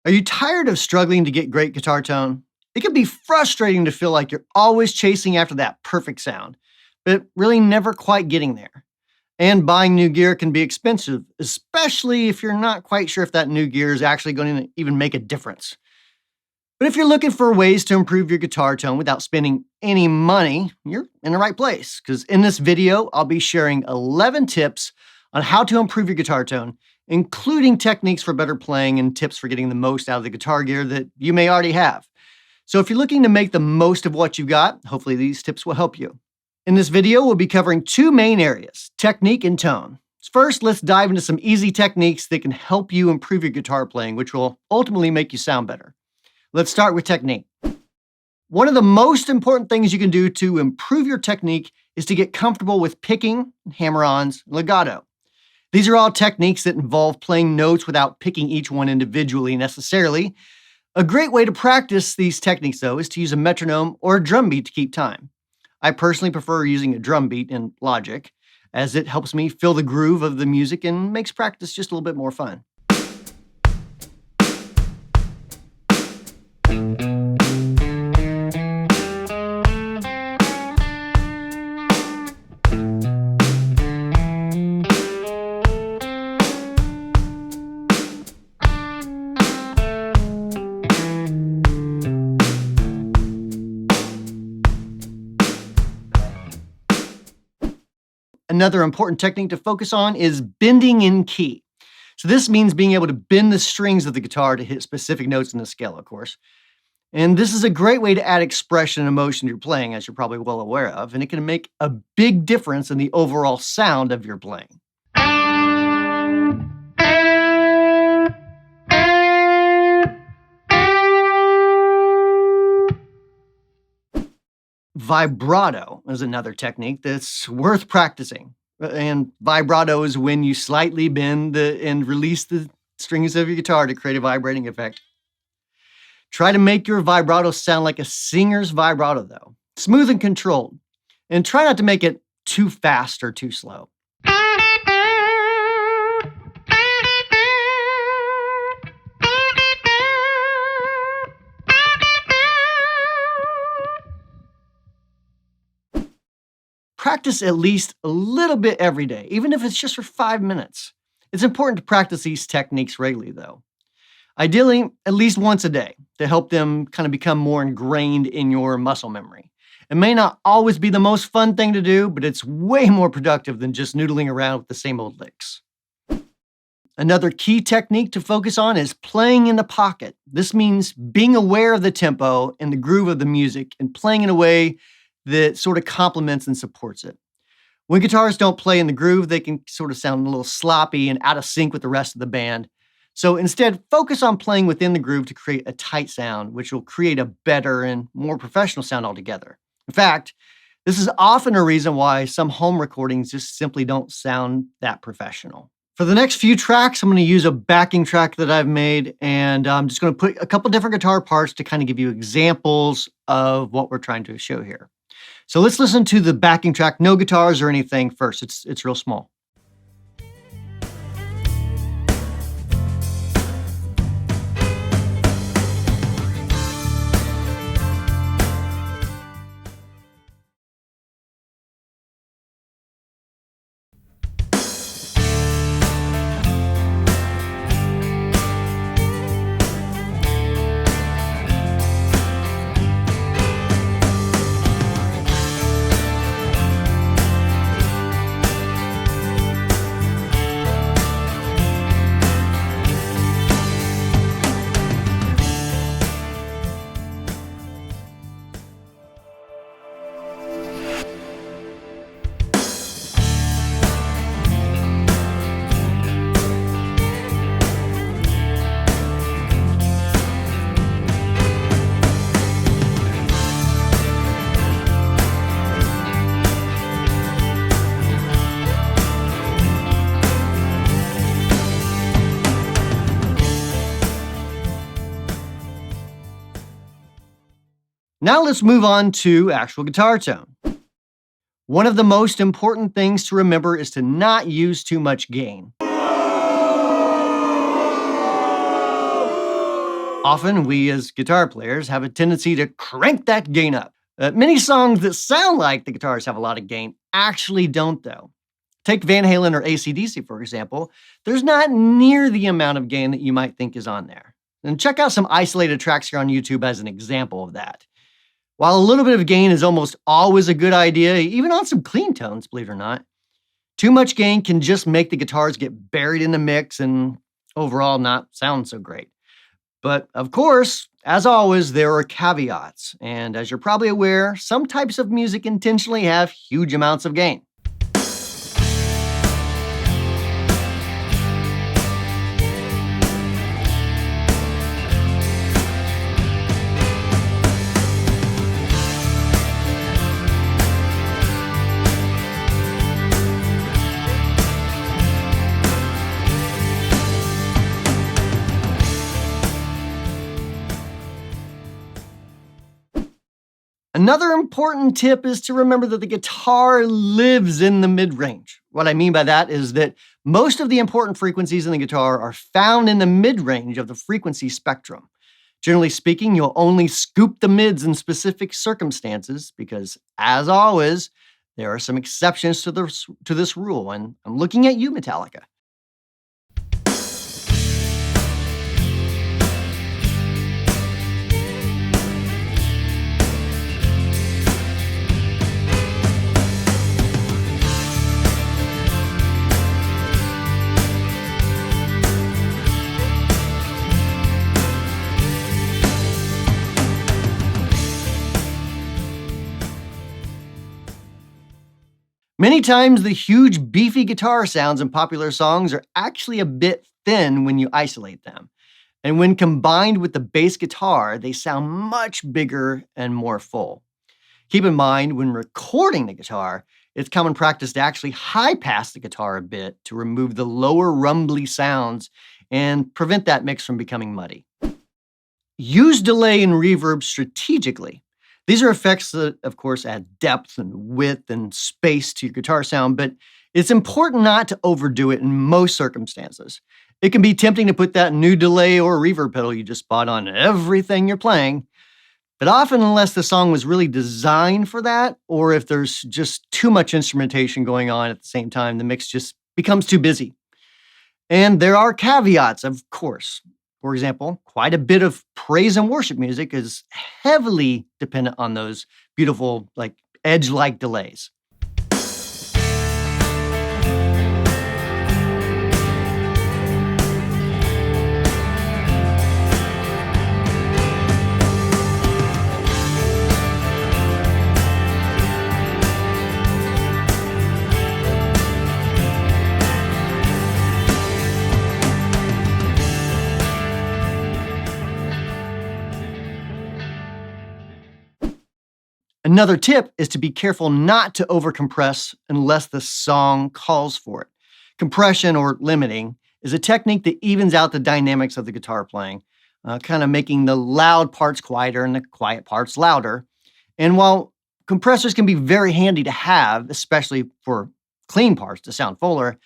Are you tired of struggling to get great guitar tone? It can be frustrating to feel like you're always chasing after that perfect sound, but really never quite getting there. And buying new gear can be expensive, especially if you're not quite sure if that new gear is actually going to even make a difference. But if you're looking for ways to improve your guitar tone without spending any money, you're in the right place. Because in this video, I'll be sharing 11 tips on how to improve your guitar tone, including techniques for better playing and tips for getting the most out of the guitar gear that you may already have. So if you're looking to make the most of what you've got, hopefully these tips will help you. In this video, we'll be covering two main areas, technique and tone. First, let's dive into some easy techniques that can help you improve your guitar playing, which will ultimately make you sound better. Let's start with technique. One of the most important things you can do to improve your technique is to get comfortable with picking, hammer-ons, and legato. These are all techniques that involve playing notes without picking each one individually necessarily. A great way to practice these techniques, though, is to use a metronome or a drum beat to keep time. I personally prefer using a drum beat in Logic, as it helps me feel the groove of the music and makes practice just a little bit more fun. Another important technique to focus on is bending in key. So this means being able to bend the strings of the guitar to hit specific notes in the scale, of course. And this is a great way to add expression and emotion to your playing, as you're probably well aware of, and it can make a big difference in the overall sound of your playing. Vibrato is another technique that's worth practicing. And vibrato is when you slightly bend and release the strings of your guitar to create a vibrating effect. Try to make your vibrato sound like a singer's vibrato, though. Smooth and controlled. And try not to make it too fast or too slow. Practice at least a little bit every day, even if it's just for 5 minutes. It's important to practice these techniques regularly, though. Ideally, at least once a day, to help them kind of become more ingrained in your muscle memory. It may not always be the most fun thing to do, but it's way more productive than just noodling around with the same old licks. Another key technique to focus on is playing in the pocket. This means being aware of the tempo and the groove of the music and playing in a way that sort of complements and supports it. When guitarists don't play in the groove, they can sort of sound a little sloppy and out of sync with the rest of the band. So instead, focus on playing within the groove to create a tight sound, which will create a better and more professional sound altogether. In fact, this is often a reason why some home recordings just simply don't sound that professional. For the next few tracks, I'm going to use a backing track that I've made, and I'm just going to put a couple different guitar parts to kind of give you examples of what we're trying to show here. So let's listen to the backing track, no guitars or anything first. It's real small. Now let's move on to actual guitar tone. One of the most important things to remember is to not use too much gain. Often, we as guitar players have a tendency to crank that gain up. Many songs that sound like the guitars have a lot of gain actually don't, though. Take Van Halen or AC/DC, for example. There's not near the amount of gain that you might think is on there. And check out some isolated tracks here on YouTube as an example of that. While a little bit of gain is almost always a good idea, even on some clean tones, believe it or not, too much gain can just make the guitars get buried in the mix and overall not sound so great. But of course, as always, there are caveats. And as you're probably aware, some types of music intentionally have huge amounts of gain. Another important tip is to remember that the guitar lives in the mid-range. What I mean by that is that most of the important frequencies in the guitar are found in the mid-range of the frequency spectrum. Generally speaking, you'll only scoop the mids in specific circumstances because, as always, there are some exceptions to this rule, and I'm looking at you, Metallica. Many times, the huge, beefy guitar sounds in popular songs are actually a bit thin when you isolate them. And when combined with the bass guitar, they sound much bigger and more full. Keep in mind, when recording the guitar, it's common practice to actually high-pass the guitar a bit to remove the lower rumbly sounds and prevent that mix from becoming muddy. Use delay and reverb strategically. These are effects that, of course, add depth and width and space to your guitar sound, but it's important not to overdo it in most circumstances. It can be tempting to put that new delay or reverb pedal you just bought on everything you're playing, but often unless the song was really designed for that, or if there's just too much instrumentation going on at the same time, the mix just becomes too busy. And there are caveats, of course. For example, quite a bit of praise and worship music is heavily dependent on those beautiful, edge-like delays. Another tip is to be careful not to overcompress unless the song calls for it. Compression, or limiting, is a technique that evens out the dynamics of the guitar playing, kind of making the loud parts quieter and the quiet parts louder. And while compressors can be very handy to have, especially for clean parts to sound fuller,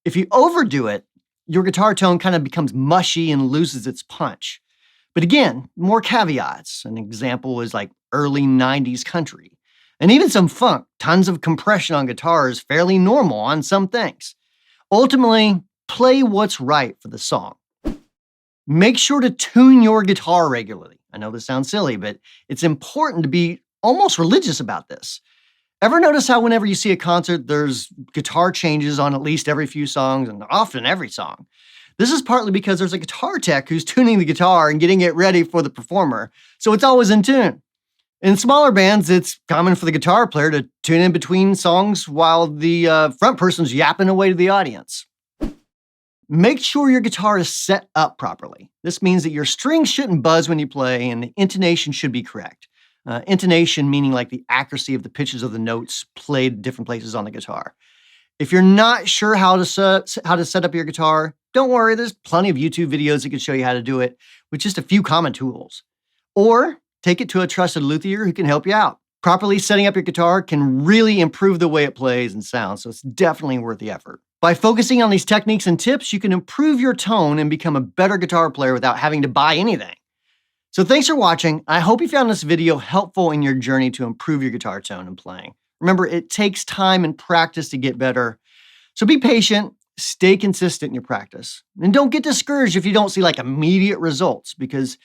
if you overdo it, your guitar tone kind of becomes mushy and loses its punch. But again, more caveats. An example is like early 90s country. And even some funk. Tons of compression on guitar is fairly normal on some things. Ultimately, play what's right for the song. Make sure to tune your guitar regularly. I know this sounds silly, but it's important to be almost religious about this. Ever notice how whenever you see a concert, there's guitar changes on at least every few songs, and often every song? This is partly because there's a guitar tech who's tuning the guitar and getting it ready for the performer, so it's always in tune. In smaller bands, it's common for the guitar player to tune in between songs while the front person's yapping away to the audience. Make sure your guitar is set up properly. This means that your strings shouldn't buzz when you play and the intonation should be correct. Intonation meaning like the accuracy of the pitches of the notes played at different places on the guitar. If you're not sure how to set up your guitar, don't worry, there's plenty of YouTube videos that can show you how to do it with just a few common tools. Or take it to a trusted luthier who can help you out. Properly setting up your guitar can really improve the way it plays and sounds, so it's definitely worth the effort. By focusing on these techniques and tips, you can improve your tone and become a better guitar player without having to buy anything. So thanks for watching. I hope you found this video helpful in your journey to improve your guitar tone and playing. Remember, it takes time and practice to get better. So be patient, stay consistent in your practice, and don't get discouraged if you don't see immediate results, because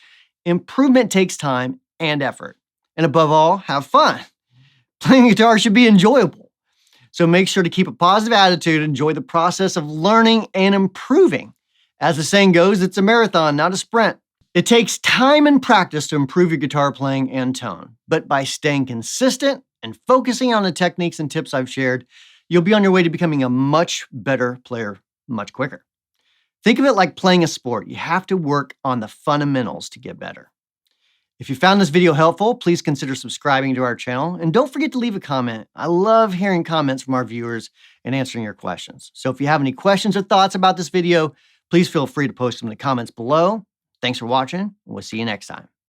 improvement takes time and effort. And above all, have fun. Playing guitar should be enjoyable. So make sure to keep a positive attitude, enjoy the process of learning and improving. As the saying goes, it's a marathon, not a sprint. It takes time and practice to improve your guitar playing and tone, but by staying consistent and focusing on the techniques and tips I've shared, you'll be on your way to becoming a much better player much quicker. Think of it like playing a sport. You have to work on the fundamentals to get better. If you found this video helpful, please consider subscribing to our channel, and don't forget to leave a comment. I love hearing comments from our viewers and answering your questions. So if you have any questions or thoughts about this video, please feel free to post them in the comments below. Thanks for watching, and we'll see you next time.